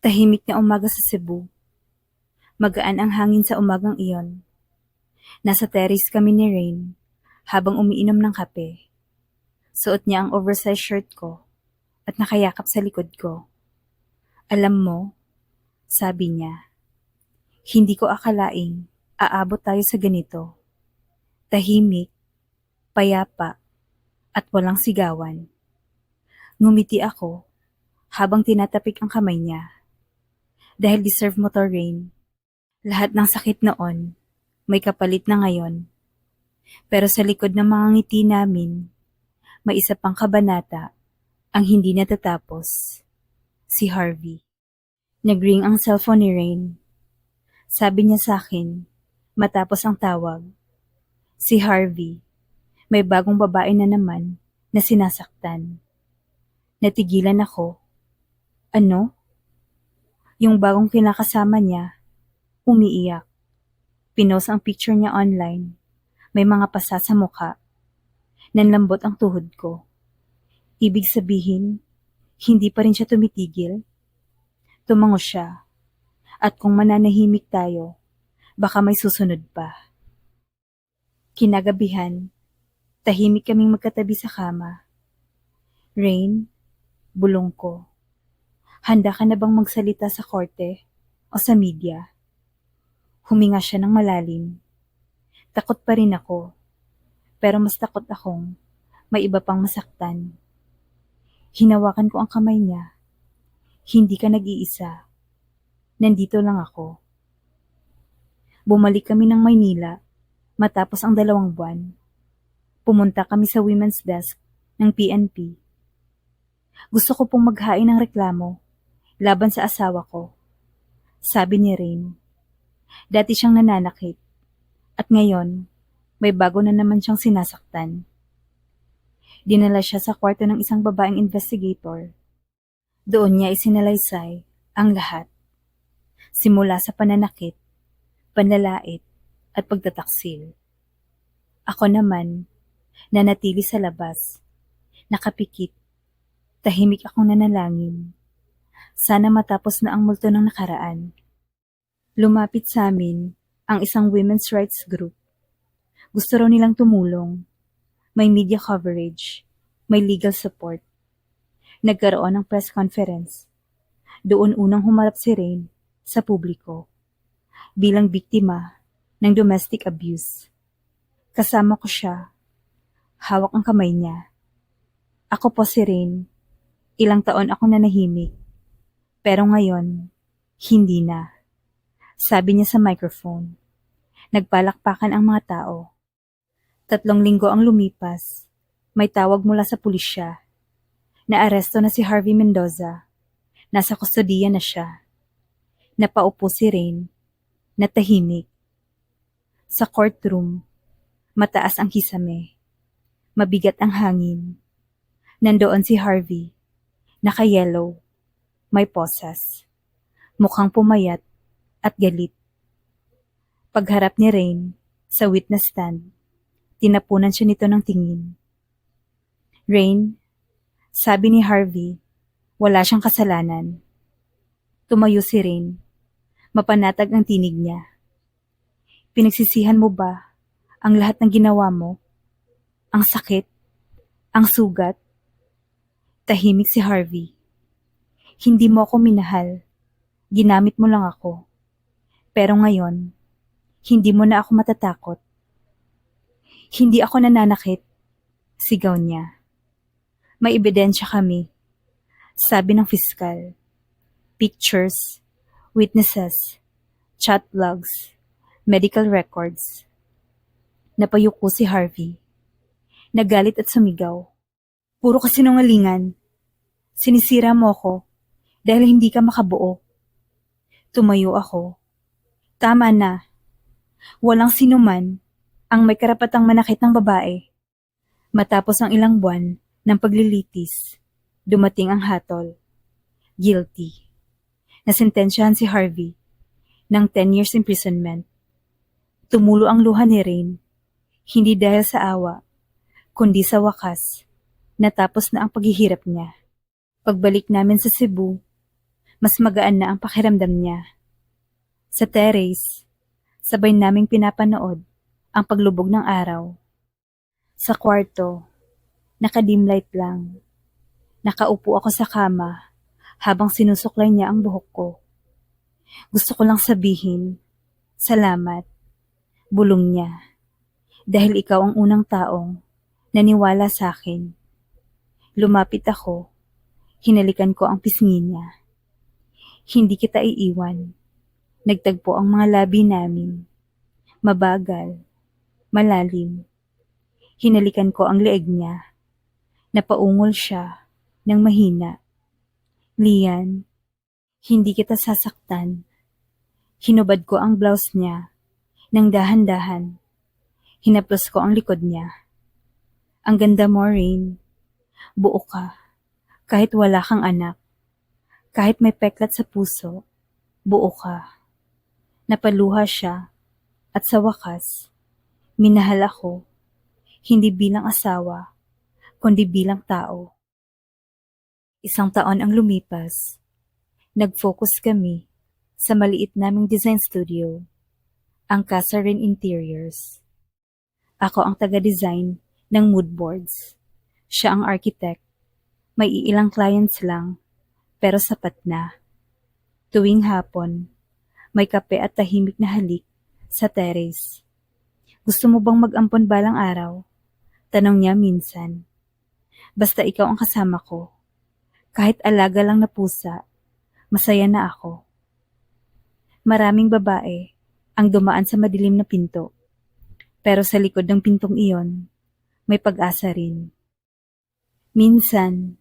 Tahimik na umaga sa Cebu. Magaan ang hangin sa umagang iyon. Nasa terrace kami ni Rain habang umiinom ng kape. Suot niya ang oversized shirt ko at nakayakap sa likod ko. Alam mo, sabi niya, hindi ko akalaing aabot tayo sa ganito. Tahimik, payapa, at walang sigawan. Ngumiti ako habang tinatapik ang kamay niya. Dahil deserve mo to, Rain. Lahat ng sakit noon, may kapalit na ngayon. Pero sa likod ng mga ngiti namin, may isa pang kabanata ang hindi natatapos. Si Harvey. Nag-ring ang cellphone ni Rain. Sabi niya sa akin, matapos ang tawag, si Harvey, may bagong babae na naman na sinasaktan. Natigilan ako. Ano? Yung bagong kinakasama niya, umiiyak. Pinost ang picture niya online. May mga pasa sa mukha. Nanlambot ang tuhod ko. Ibig sabihin, hindi pa rin siya tumitigil. Tumango siya. At kung mananahimik tayo, baka may susunod pa. Kinagabihan, tahimik kaming magkatabi sa kama. Rain, bulong ko. Handa ka na bang magsalita sa korte o sa media? Huminga siya ng malalim. Takot pa rin ako, pero mas takot akong may iba pang masaktan. Hinawakan ko ang kamay niya. Hindi ka nag-iisa. Nandito lang ako. Bumalik kami ng Maynila matapos ang 2 buwan. Pumunta kami sa women's desk ng PNP. Gusto ko pong maghain ng reklamo laban sa asawa ko. Sabi ni Rain. Dati siyang nananakit. At ngayon, may bago na naman siyang sinasaktan. Dinala siya sa kwarto ng isang babaeng investigator. Doon niya isinalaysay ang lahat. Simula sa pananakit, panlalait, at pagtataksil. Ako naman, nanatili sa labas, nakapikit, tahimik akong nanalangin. Sana matapos na ang multo ng nakaraan. Lumapit sa amin ang isang women's rights group. Gusto raw nilang tumulong. May media coverage, may legal support. Nagkaroon ng press conference. Doon unang humarap si Rain sa publiko bilang biktima ng domestic abuse. Kasama ko siya. Hawak ang kamay niya. Ako po si Rain. Ilang taon ako nanahimik. Pero ngayon, hindi na. Sabi niya sa microphone. Nagpalakpakan ang mga tao. 3 linggo ang lumipas. May tawag mula sa pulisya. Naaresto na si Harvey Mendoza. Nasa kustodiya na siya. Napaupo si Rain. Natahimik. Sa courtroom, mataas ang kisame. Mabigat ang hangin. Nandoon si Harvey. Naka-yellow. May posas. Mukhang pumayat at galit. Pagharap ni Rain sa witness stand, tinapunan siya nito ng tingin. Rain, sabi ni Harvey, wala siyang kasalanan. Tumayo si Rain. Mapanatag ang tinig niya. Pinagsisihan mo ba ang lahat ng ginawa mo? Ang sakit? Ang sugat? Tahimik si Harvey. Hindi mo ako minahal. Ginamit mo lang ako. Pero ngayon, hindi mo na ako matatakot. Hindi ako nananakit. Sigaw niya. May ebidensya kami. Sabi ng piskal. Pictures, witnesses, chat logs, medical records. Napayuko si Harvey. Nagalit at sumigaw. Puro kasinungalingan. Sinisira mo ako dahil hindi ka makabuo. Tumayo ako. Tama na. Walang sinuman ang may karapatang manakit ng babae. Matapos ang ilang buwan ng paglilitis, dumating ang hatol. Guilty. Nasentensyahan si Harvey ng 10 years imprisonment. Tumulo ang luha ni Rain, hindi dahil sa awa, kundi sa wakas, natapos na ang paghihirap niya. Pagbalik namin sa Cebu, Mas magaan na ang pakiramdam niya. Sa terrace, sabay naming pinapanood ang paglubog ng araw. Sa kwarto, naka-dim light lang. Nakaupo ako sa kama habang sinusuklay niya ang buhok ko. Gusto ko lang sabihin, salamat, bulong niya. Dahil ikaw ang unang taong naniwala sa akin. Lumapit ako, hinalikan ko ang pisngi niya. Hindi kita iiwan. Nagtagpo ang mga labi namin. Mabagal, malalim. Hinalikan ko ang leeg niya. Napaungol siya ng mahina. Lian, hindi kita sasaktan. Hinubad ko ang blouse niya ng dahan-dahan. Hinaplos ko ang likod niya. Ang ganda mo, Rain. Buo ka. Kahit wala kang anak. Kahit may peklat sa puso, buo ka. Napaluha siya. At sa wakas, minahal ako. Hindi bilang asawa, kundi bilang tao. 1 taon ang lumipas. Nag-focus kami sa maliit naming design studio, ang Casarin Interiors. Ako ang taga-design ng mood boards. Siya ang architect. May iilang clients lang, pero sapat na. Tuwing hapon, may kape at tahimik na halik sa terrace. Gusto mo bang mag-ampon balang araw? Tanong niya minsan. Basta ikaw ang kasama ko. Kahit alaga lang na pusa, masaya na ako. Maraming babae ang dumaan sa madilim na pinto. Pero sa likod ng pintong iyon, may pag-asa rin. Minsan,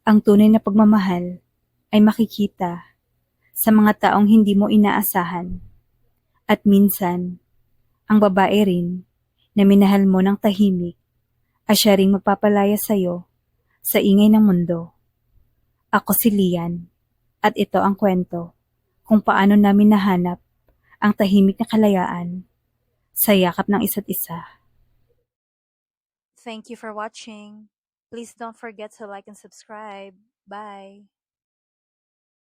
ang tunay na pagmamahal ay makikita sa mga taong hindi mo inaasahan. At minsan, ang babae rin na minahal mo ng tahimik ay siya ring magpapalaya sa'yo sa ingay ng mundo. Ako si Lian, at ito ang kwento kung paano namin nahanap ang tahimik na kalayaan sa yakap ng isa't isa. Thank you for watching. Please don't forget to like and subscribe. Bye.